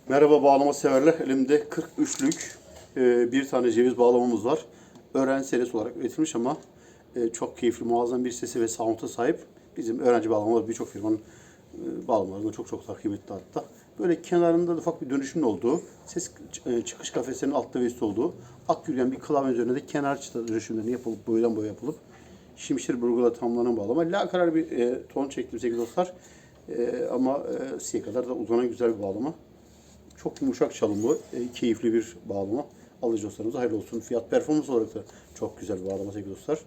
Merhaba bağlama severler. Elimde 43'lük bir tane ceviz bağlamamız var. Öğrenci serisi olarak üretilmiş ama çok keyifli, muazzam bir sesi ve sound'a sahip. Bizim öğrenci bağlamalar birçok firmanın bağlamalarında çok daha kıymetli hatta. Böyle kenarında da ufak bir dönüşümün olduğu, ses çıkış kafeslerinin altta ve üstte olduğu, ak yürüyen bir klavye üzerine de kenar çıta dönüşümlerini yapılıp, boydan boya yapılıp, şimşir burguyla tamamlanan bağlama. La karar bir ton çektim sevgili dostlar. Ama siye kadar da uzanan güzel bir bağlama. Çok yumuşak çalımlı, keyifli bir bağlama. Alıcı dostlarımıza hayırlı olsun. Fiyat performans olarak da çok güzel bir bağlama sevgili dostlar.